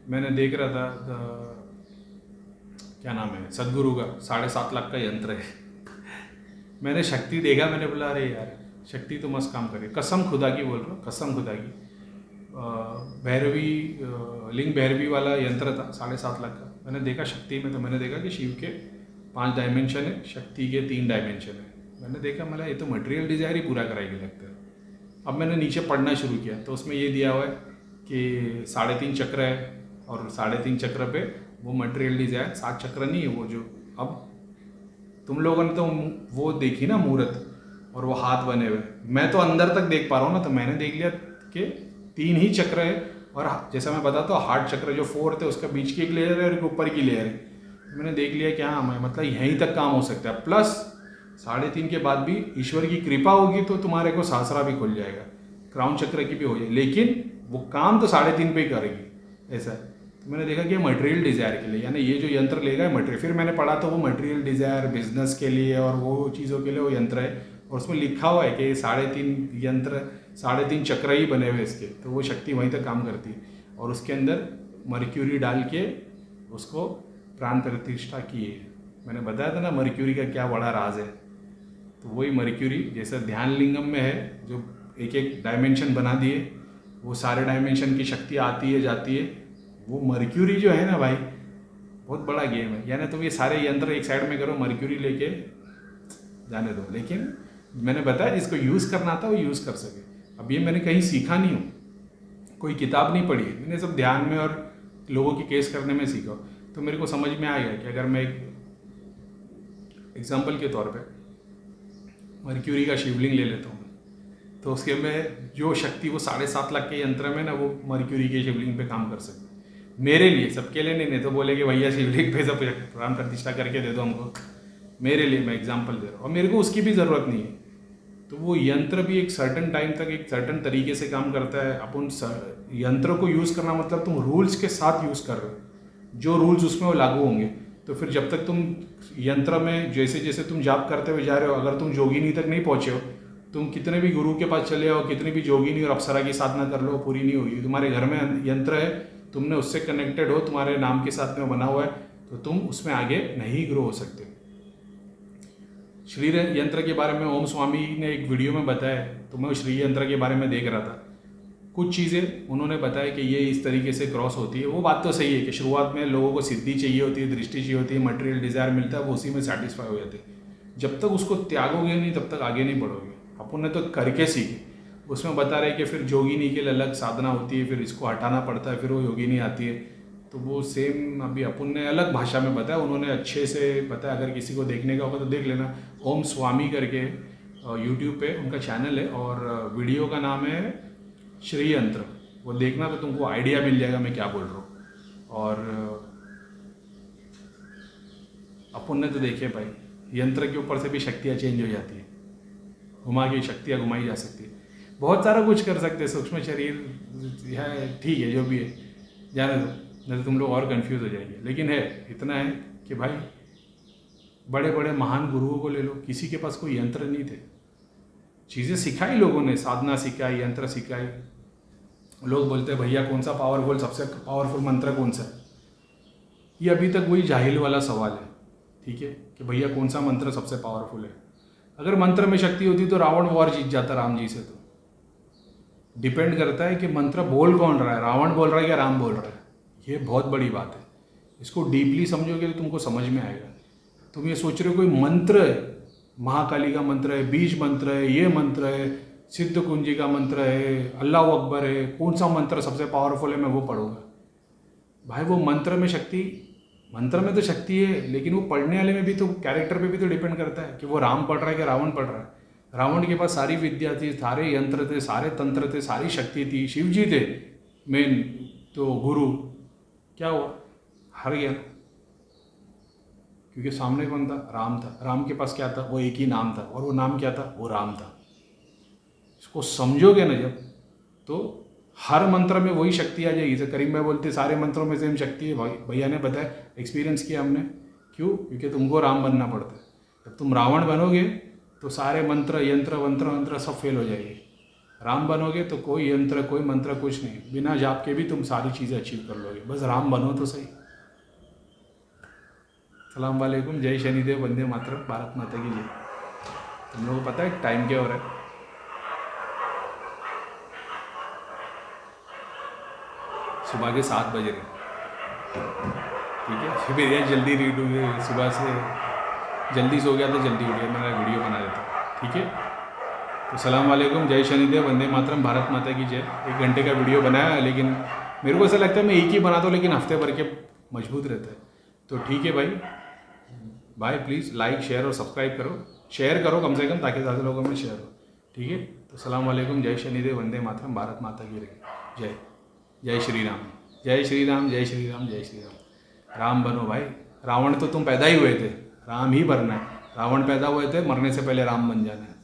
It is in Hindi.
मैंने देख रहा था क्या नाम है सदगुरु का 7.5 लाख का यंत्र है। मैंने शक्ति देखा, मैंने बोला अरे यार शक्ति तो मस्त काम करे, कसम खुदा की बोल रहा हूँ, कसम खुदा की। भैरवी लिंग भैरवी वाला यंत्र था 7.5 लाख का। मैंने देखा शक्ति में, तो मैंने देखा कि शिव के 5 डायमेंशन है, शक्ति के 3 डायमेंशन है। मैंने देखा मतलब ये तो मटेरियल डिज़ायर ही पूरा कराएगी लगता है। अब मैंने नीचे पढ़ना शुरू किया तो उसमें ये दिया हुआ है कि 3.5 चक्र है और 3.5 चक्र पे वो मटेरियल डिज़ायर 7 चक्र नहीं है वो जो। अब तुम लोगों ने तो वो देखी ना मूर्त और वो हाथ बने हुए, मैं तो अंदर तक देख पा रहा हूँ ना, तो मैंने देख लिया कि 3 ही चक्र है। और जैसा मैं बताता हूँ हार्ट चक्र जो 4th है उसका बीच की एक लेयर है और एक ऊपर की लेयर है। मैंने देख लिया क्या मैं मतलब यहीं तक काम हो सकता है। प्लस 3.5 के बाद भी ईश्वर की कृपा होगी तो तुम्हारे को सासरा भी खुल जाएगा, क्राउन चक्र की भी हो जाए, लेकिन वो काम तो 3.5 पे ही करेगी ऐसा है। तो मैंने देखा कि मटेरियल डिज़ायर के लिए, यानी ये जो यंत्र लेगा मटेरियल, फिर मैंने पढ़ा तो वो मटेरियल डिज़ायर बिजनेस के लिए और वो चीज़ों के लिए वो यंत्र है, और उसमें लिखा हुआ है कि 3.5 यंत्र 3.5 चक्र ही बने हुए इसके, तो वो शक्ति वहीं तक काम करती है। और उसके अंदर मर्क्यूरी डाल के उसको प्राण प्रतिष्ठा की है। मैंने बताया था ना मर्क्यूरी का क्या बड़ा राज है, तो वही मर्क्यूरी जैसा ध्यान लिंगम में है जो एक एक डायमेंशन बना दिए, वो सारे डायमेंशन की शक्ति आती है जाती है। वो मर्क्यूरी जो है ना भाई बहुत बड़ा गेम है। यानी तुम ये सारे यंत्र एक साइड में करो, मर्क्यूरी लेके जाने दो, लेकिन मैंने बताया जिसको यूज़ करना था वो यूज़ कर सके। अब ये मैंने कहीं सीखा नहीं हूँ, कोई किताब नहीं पढ़ी है, मैंने सब ध्यान में और लोगों की केस करने में सीखा। तो मेरे को समझ में आ गया कि अगर मैं एक एग्जाम्पल के तौर पे मर्क्यूरी का शिवलिंग ले लेता हूँ तो उसके में जो शक्ति वो 7.5 लाख के यंत्र में ना वो मर्क्यूरी के शिवलिंग पे काम कर सकती है। मेरे लिए, सबके लिए नहीं तो बोले कि भैया शिवलिंग पे सब प्राण प्रतिष्ठा करके दे दो हमको। मेरे लिए मैं एग्जाम्पल दे रहा हूँ और मेरे को उसकी भी ज़रूरत नहीं है। तो वो यंत्र भी एक सर्टन टाइम तक एक सर्टन तरीके से काम करता है। अपन यंत्र को यूज़ करना मतलब तुम रूल्स के साथ यूज़ कर रहे हो, जो रूल्स उसमें वो लागू होंगे। तो फिर जब तक तुम यंत्र में जैसे जैसे तुम जाप करते हुए जा रहे हो, अगर तुम जोगिनी तक नहीं पहुँचे हो, तुम कितने भी गुरु के पास चले आओ, कितनी भी जोगिनी और अप्सरा की साधना कर लो, पूरी नहीं होगी। तुम्हारे घर में यंत्र है, तुमने उससे कनेक्टेड हो, तुम्हारे नाम के साथ में बना हुआ है, तो तुम उसमें आगे नहीं ग्रो हो सकते। श्री यंत्र के बारे में ओम स्वामी ने एक वीडियो में बताया, तो मैं श्री यंत्र के बारे में देख रहा था। कुछ चीज़ें उन्होंने बताया कि ये इस तरीके से क्रॉस होती है। वो बात तो सही है कि शुरुआत में लोगों को सिद्धि चाहिए होती है, दृष्टि चाहिए होती है, मटेरियल डिज़ायर मिलता है, वो उसी में सेटिस्फाई हो जाते हैं। जब तक उसको त्यागोगे नहीं तब तक आगे नहीं बढ़ोगे। अपन ने तो करके सीखे। उसमें बता रहे कि फिर जोगिनी के लिए अलग साधना होती है, फिर इसको हटाना पड़ता है, फिर वो योगिनी आती है। तो वो सेम अभी अपन ने अलग भाषा में बताया, उन्होंने अच्छे से बताया। अगर किसी को देखने का होगा तो देख लेना, ओम स्वामी करके यूट्यूब पे उनका चैनल है और वीडियो का नाम है श्री यंत्र। वो देखना तो तुमको आइडिया मिल जाएगा मैं क्या बोल रहा हूँ। और अपन ने तो देखे भाई यंत्र के ऊपर से भी शक्तियाँ चेंज हो जाती है, घुमा के शक्तियाँ घुमाई जा सकती है, बहुत सारा कुछ कर सकते हैं। सूक्ष्म शरीर है, ठीक है, जो भी है जाने दो, नहीं तो तुम लोग और कंफ्यूज हो जाएंगे। लेकिन है इतना है कि भाई बड़े बड़े महान गुरुओं को ले लो, किसी के पास कोई यंत्र नहीं थे, चीज़ें सिखाई लोगों ने, साधना सिखाई, यंत्र सिखाई। लोग बोलते हैं भैया कौन सा पावरफुल, सबसे पावरफुल मंत्र कौन सा है? ये अभी तक वही जाहिल वाला सवाल है, ठीक है, कि भैया कौन सा मंत्र सबसे पावरफुल है। अगर मंत्र में शक्ति होती तो रावण वॉर जीत जाता राम जी से। तो डिपेंड करता है कि मंत्र बोल कौन रहा है, रावण बोल रहा है या राम बोल रहा है। ये बहुत बड़ी बात है, इसको डीपली समझोगे तो तुमको समझ में आएगा। तुम ये सोच रहे हो कोई मंत्र है, महाकाली का मंत्र है, बीज मंत्र है, ये मंत्र है, सिद्ध कुंजी का मंत्र है, अल्लाह अकबर है, कौन सा मंत्र सबसे पावरफुल है मैं वो पढ़ूंगा। भाई वो मंत्र में शक्ति, मंत्र में तो शक्ति है, लेकिन वो पढ़ने वाले में भी तो, कैरेक्टर पे भी तो डिपेंड करता है कि वो राम पढ़ रहा है कि रावण पढ़ रहा है। रावण के पास सारी विद्या थी, सारे यंत्र थे, सारे तंत्र थे, सारी शक्ति थी, शिव जी थे मेन तो गुरु, क्या हुआ, हार गया क्योंकि सामने कौन था, राम था। राम के पास क्या था, वो एक ही नाम था, और वो नाम क्या था, वो राम था। इसको समझोगे ना जब, तो हर मंत्र में वही शक्ति आ जाएगी। जैसे करीम भाई बोलते सारे मंत्रों में सेम शक्ति है, भाई भैया ने बताया, एक्सपीरियंस किया हमने। क्यों? क्योंकि तुमको राम बनना पड़ता है। जब तुम रावण बनोगे तो सारे मंत्र, यंत्र, मंत्र सब फेल हो जाएंगे। राम बनोगे तो कोई यंत्र कोई मंत्र कुछ नहीं, बिना जाप के भी तुम सारी चीज़ें अचीव कर लोगे, बस राम बनो तो सही। सलाम वालेकुम, जय शनिदेव, वंदे मातरम, भारत माता की जय। तुम लोगों को पता है टाइम क्या हो रहा है? सुबह के 7 बज रहे, ठीक है। फिर ये जल्दी रीड हुई, सुबह से जल्दी सो गया तो जल्दी उठ गया, मैंने वीडियो बना देता, ठीक है। तो सलाम वालेकुम, जय शनिदेव, वंदे मातरम, भारत माता की जय। 1 घंटे का वीडियो बनाया है, लेकिन मेरे को ऐसा लगता है मैं एक ही बनाता हूँ, लेकिन हफ्ते भर के मजबूत रहता है। तो ठीक है भाई प्लीज़ लाइक शेयर और सब्सक्राइब करो, शेयर करो कम से कम, ताकि ज़्यादा लोगों में शेयर हो, ठीक है। तो सलाम वालेकुम, जय शनिदेव, वंदे मातरम, भारत माता की जय। जय श्री राम, जय श्री राम, जय श्री राम, जय श्री राम। राम बनो भाई, रावण तो तुम पैदा ही हुए थे, राम ही बनना है। रावण पैदा हुए थे, मरने से पहले राम बन जाना है।